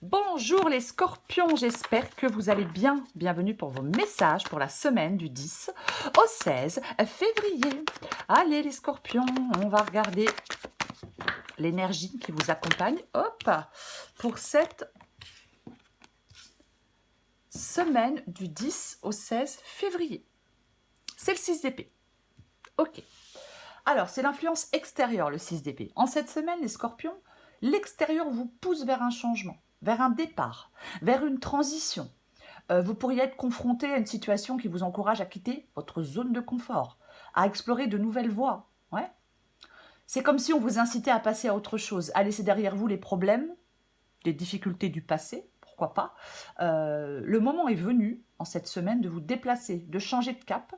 Bonjour les scorpions, j'espère que vous allez bien. Bienvenue pour vos messages pour la semaine du 10 au 16 février. Allez les scorpions, on va regarder l'énergie qui vous accompagne. Hop, pour cette semaine du 10 au 16 février. C'est le 6 d'épée. Ok. Alors, c'est l'influence extérieure, le 6 d'épée. En cette semaine, les scorpions, l'extérieur vous pousse vers un changement, vers un départ, vers une transition. Vous pourriez être confronté à une situation qui vous encourage à quitter votre zone de confort, à explorer de nouvelles voies. Ouais. C'est comme si on vous incitait à passer à autre chose, à laisser derrière vous les problèmes, les difficultés du passé, pourquoi pas. Le moment est venu, en cette semaine, de vous déplacer, de changer de cap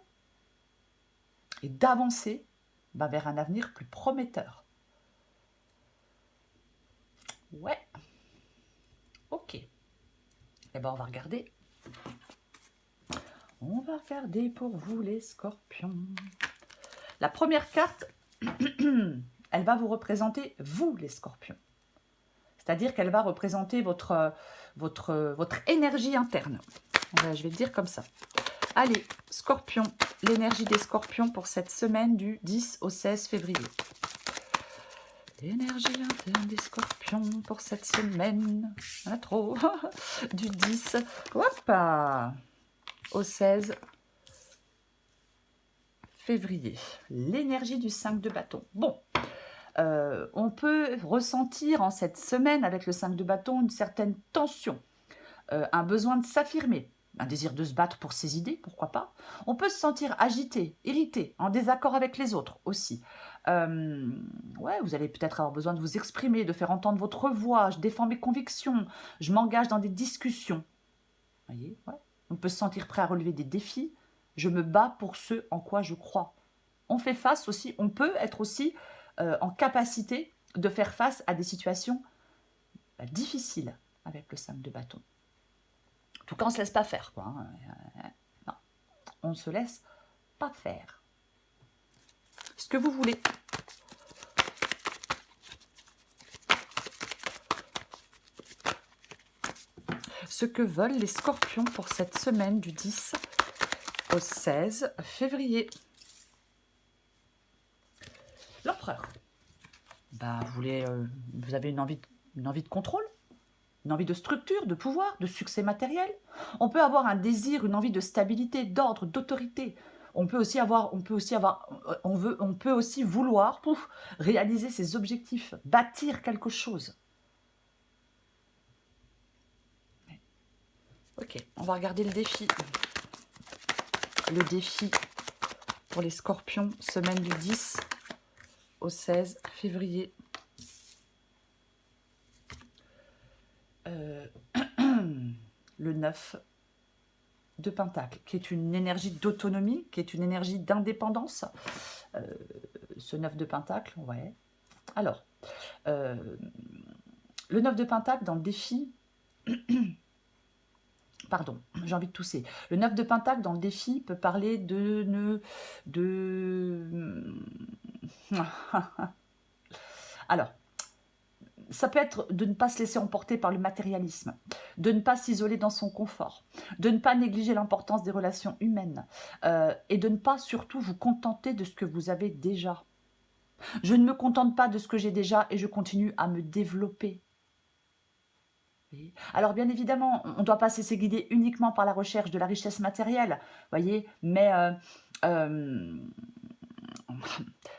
et d'avancer vers un avenir plus prometteur. Ouais. Ok. Eh ben, on va regarder. On va regarder pour vous, les scorpions. La première carte, elle va vous représenter, vous, les scorpions. C'est-à-dire qu'elle va représenter votre énergie interne. Je vais le dire comme ça. Allez, scorpion, l'énergie des scorpions pour cette semaine du 10 au 16 février. L'énergie interne des scorpions pour cette semaine, pas trop, du 10 hop, au 16 février. L'énergie du 5 de bâton. Bon, on peut ressentir en cette semaine avec le 5 de bâton une certaine tension, un besoin de s'affirmer, un désir de se battre pour ses idées, pourquoi pas. On peut se sentir agité, irrité, en désaccord avec les autres aussi. Ouais, vous allez peut-être avoir besoin de vous exprimer, de faire entendre votre voix. Je défends mes convictions, je m'engage dans des discussions. Voyez, ouais. On peut se sentir prêt à relever des défis. Je me bats pour ce en quoi je crois. On fait face aussi, on peut être aussi en capacité de faire face à des situations difficiles avec le 5 de bâton. En tout cas, on ne se laisse pas faire, quoi. Non, on ne se laisse pas faire. Ce que vous voulez. Ce que veulent les scorpions pour cette semaine du 10 au 16 février. L'empereur. Vous avez une envie de contrôle, une envie de structure, de pouvoir, de succès matériel. On peut avoir un désir, une envie de stabilité, d'ordre, d'autorité. On peut aussi vouloir réaliser ses objectifs, bâtir quelque chose. Ok, on va regarder le défi. Le défi pour les scorpions, semaine du 10 au 16 février. Le 9 de Pentacle, qui est une énergie d'autonomie, qui est une énergie d'indépendance. Ce 9 de Pentacle, ouais. Alors, le 9 de Pentacle dans le défi... Pardon, j'ai envie de tousser. Le 9 de Pentacle dans le défi peut parler Alors, ça peut être de ne pas se laisser emporter par le matérialisme, de ne pas s'isoler dans son confort, de ne pas négliger l'importance des relations humaines et de ne pas surtout vous contenter de ce que vous avez déjà. Je ne me contente pas de ce que j'ai déjà et je continue à me développer. Alors bien évidemment, on ne doit pas se laisser guider uniquement par la recherche de la richesse matérielle, voyez, mais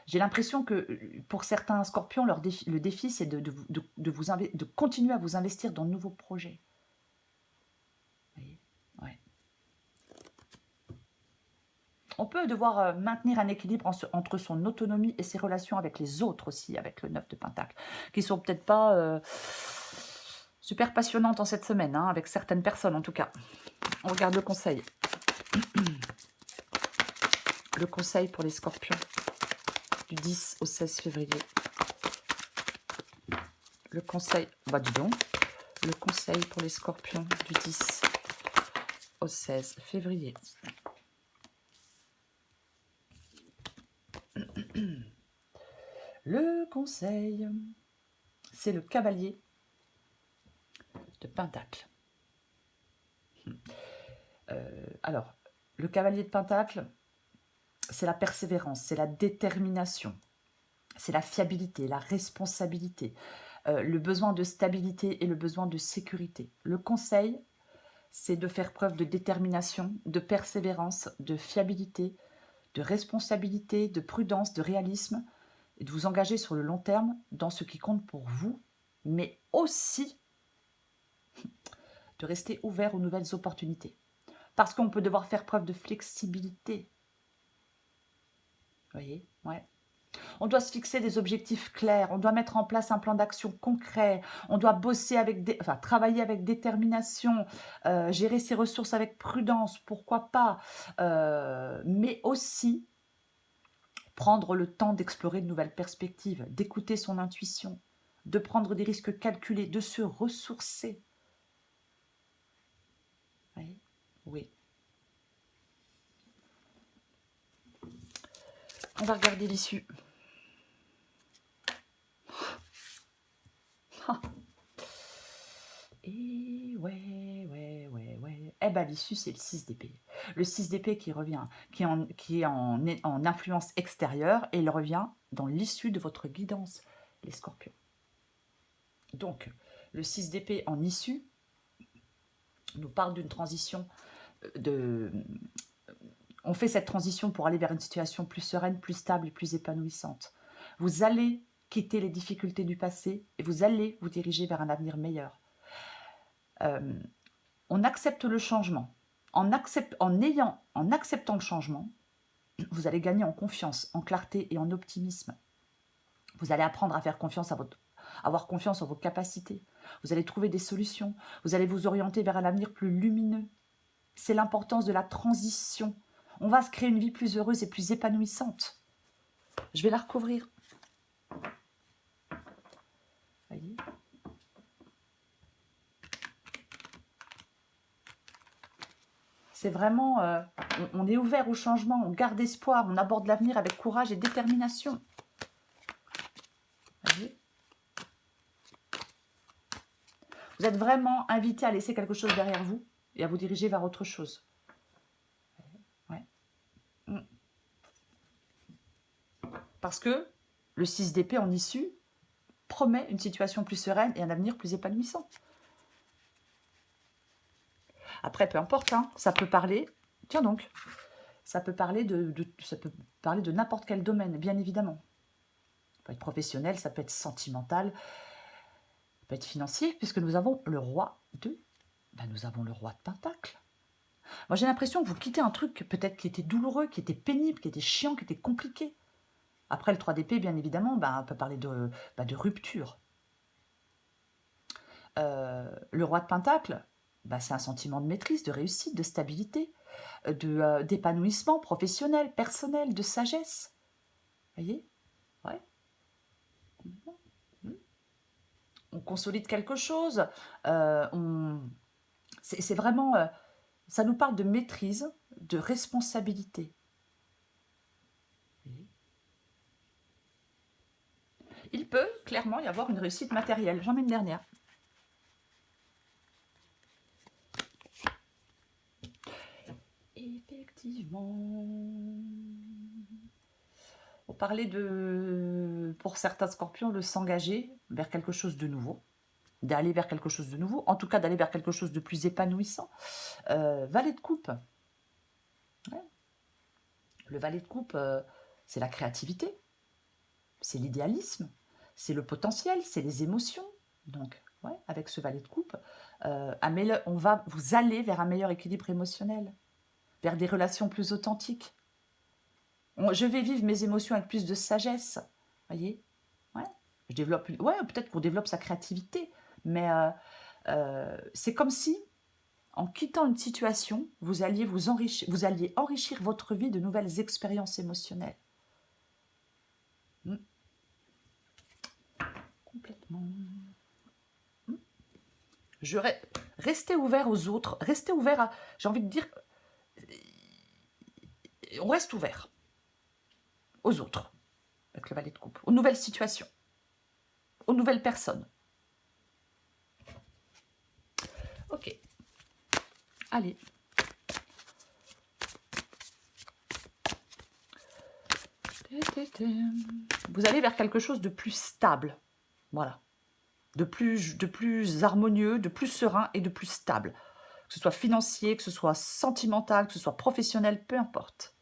j'ai l'impression que pour certains scorpions, le défi, c'est de continuer à vous investir dans de nouveaux projets. Vous voyez, ouais. On peut devoir maintenir un équilibre entre son autonomie et ses relations avec les autres aussi, avec le 9 de Pentacle, qui sont peut-être pas super passionnantes en cette semaine, hein, avec certaines personnes en tout cas. On regarde le conseil. Le conseil pour les scorpions du 10 au 16 février. Le conseil, dis donc, le conseil pour les scorpions du 10 au 16 février. Le conseil, c'est le cavalier de Pentacle. Alors, le cavalier de Pentacle, c'est la persévérance, c'est la détermination, c'est la fiabilité, la responsabilité, le besoin de stabilité et le besoin de sécurité. Le conseil, c'est de faire preuve de détermination, de persévérance, de fiabilité, de responsabilité, de prudence, de réalisme, et de vous engager sur le long terme dans ce qui compte pour vous, mais aussi de rester ouvert aux nouvelles opportunités. Parce qu'on peut devoir faire preuve de flexibilité. Vous voyez? Ouais. On doit se fixer des objectifs clairs, on doit mettre en place un plan d'action concret, on doit bosser travailler avec détermination, gérer ses ressources avec prudence, pourquoi pas, mais aussi prendre le temps d'explorer de nouvelles perspectives, d'écouter son intuition, de prendre des risques calculés, de se ressourcer. Vous voyez? Oui. On va regarder l'issue. Et ouais. Eh ben l'issue, c'est le 6 d'épée. Le 6 d'épée qui revient, qui est en influence extérieure, et il revient dans l'issue de votre guidance, les scorpions. Donc, le 6 d'épée en issue nous parle d'une transition on fait cette transition pour aller vers une situation plus sereine, plus stable et plus épanouissante. Vous allez quitter les difficultés du passé et vous allez vous diriger vers un avenir meilleur. On accepte le changement. En acceptant le changement, vous allez gagner en confiance, en clarté et en optimisme. Vous allez apprendre à faire confiance avoir confiance en vos capacités. Vous allez trouver des solutions. Vous allez vous orienter vers un avenir plus lumineux. C'est l'importance de la transition. On va se créer une vie plus heureuse et plus épanouissante. Je vais la recouvrir. Voyez ? C'est vraiment, on est ouvert au changement, on garde espoir, on aborde l'avenir avec courage et détermination. Voyez ? Vous êtes vraiment invité à laisser quelque chose derrière vous et à vous diriger vers autre chose. Ouais. Parce que le 6 d'épée en issue promet une situation plus sereine et un avenir plus épanouissant. Après, peu importe, hein, ça peut parler, tiens donc, ça peut parler de n'importe quel domaine, bien évidemment. Ça peut être professionnel, ça peut être sentimental, ça peut être financier, puisque nous avons le roi de Pentacle. Moi, j'ai l'impression que vous quittez un truc peut-être qui était douloureux, qui était pénible, qui était chiant, qui était compliqué. Après, le 3 d'épée, bien évidemment, on peut parler de rupture. Le roi de Pentacle, c'est un sentiment de maîtrise, de réussite, de stabilité, d'épanouissement professionnel, personnel, de sagesse. Vous voyez ? Ouais. On consolide quelque chose. C'est vraiment... ça nous parle de maîtrise, de responsabilité. Il peut clairement y avoir une réussite matérielle. J'en mets une dernière. Effectivement. On parlait pour certains scorpions, de s'engager vers quelque chose de nouveau, d'aller vers quelque chose de nouveau, en tout cas d'aller vers quelque chose de plus épanouissant. Valet de coupe. Ouais. Le valet de coupe, c'est la créativité, c'est l'idéalisme, c'est le potentiel, c'est les émotions. Donc, ouais, avec ce valet de coupe, vous allez vers un meilleur équilibre émotionnel, vers des relations plus authentiques. Je vais vivre mes émotions avec plus de sagesse. Voyez ? Ouais. Peut-être qu'on développe sa créativité, mais c'est comme si, en quittant une situation, vous alliez enrichir votre vie de nouvelles expériences émotionnelles. Complètement. Restez ouvert aux autres, restez ouvert à... J'ai envie de dire... On reste ouvert aux autres, avec le valet de coupe, aux nouvelles situations, aux nouvelles personnes. Ok. Allez. Vous allez vers quelque chose de plus stable. Voilà. De plus harmonieux, de plus serein et de plus stable. Que ce soit financier, que ce soit sentimental, que ce soit professionnel, peu importe.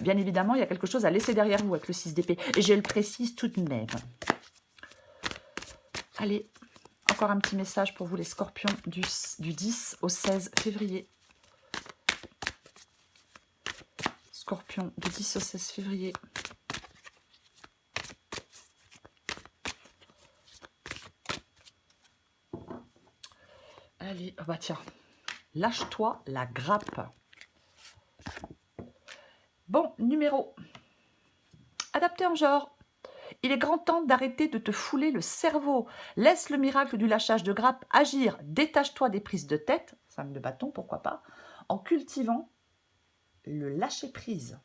Bien évidemment, il y a quelque chose à laisser derrière vous avec le 6 d'épée. Et je le précise tout de même. Allez, encore un petit message pour vous les scorpions du 10 au 16 février. Scorpion du 10 au 16 février. Allez, oh bah tiens, lâche-toi la grappe. Bon, numéro. Adapté en genre. Il est grand temps d'arrêter de te fouler le cerveau. Laisse le miracle du lâchage de grappe agir. Détache-toi des prises de tête, 5 de bâton, pourquoi pas, en cultivant le lâcher-prise.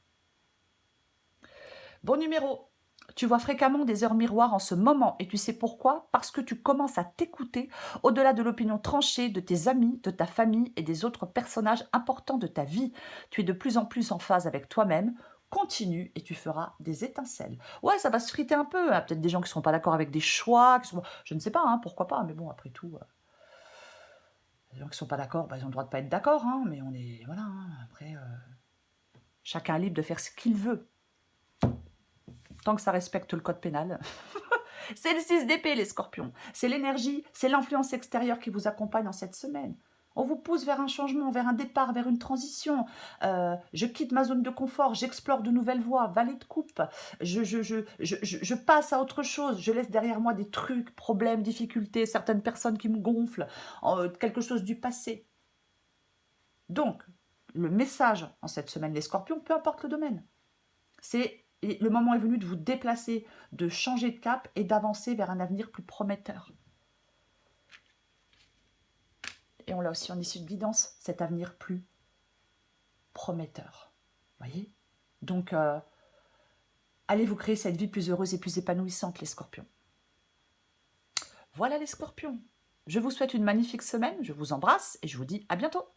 Bon numéro. Tu vois fréquemment des heures miroirs en ce moment et tu sais pourquoi? Parce que tu commences à t'écouter au-delà de l'opinion tranchée de tes amis, de ta famille et des autres personnages importants de ta vie. Tu es de plus en plus en phase avec toi-même. Continue et tu feras des étincelles. Ouais, ça va se friter un peu. Hein. Peut-être des gens qui ne seront pas d'accord avec des choix. Je ne sais pas, hein, pourquoi pas. Mais bon, après tout, les gens qui ne sont pas d'accord, ils ont le droit de ne pas être d'accord. Hein, mais on est... Voilà, hein, après, chacun est libre de faire ce qu'il veut. Tant que ça respecte le code pénal. C'est le 6 d'épée, les scorpions. C'est l'énergie, c'est l'influence extérieure qui vous accompagne en cette semaine. On vous pousse vers un changement, vers un départ, vers une transition. Je quitte ma zone de confort, j'explore de nouvelles voies, vallée de coupe. Je passe à autre chose. Je laisse derrière moi des trucs, problèmes, difficultés, certaines personnes qui me gonflent, quelque chose du passé. Donc, le message en cette semaine, les scorpions, peu importe le domaine, c'est... Et le moment est venu de vous déplacer, de changer de cap et d'avancer vers un avenir plus prometteur. Et on l'a aussi en issue de guidance, cet avenir plus prometteur. Voyez? Donc, allez vous créer cette vie plus heureuse et plus épanouissante, les scorpions. Voilà les scorpions. Je vous souhaite une magnifique semaine, je vous embrasse et je vous dis à bientôt.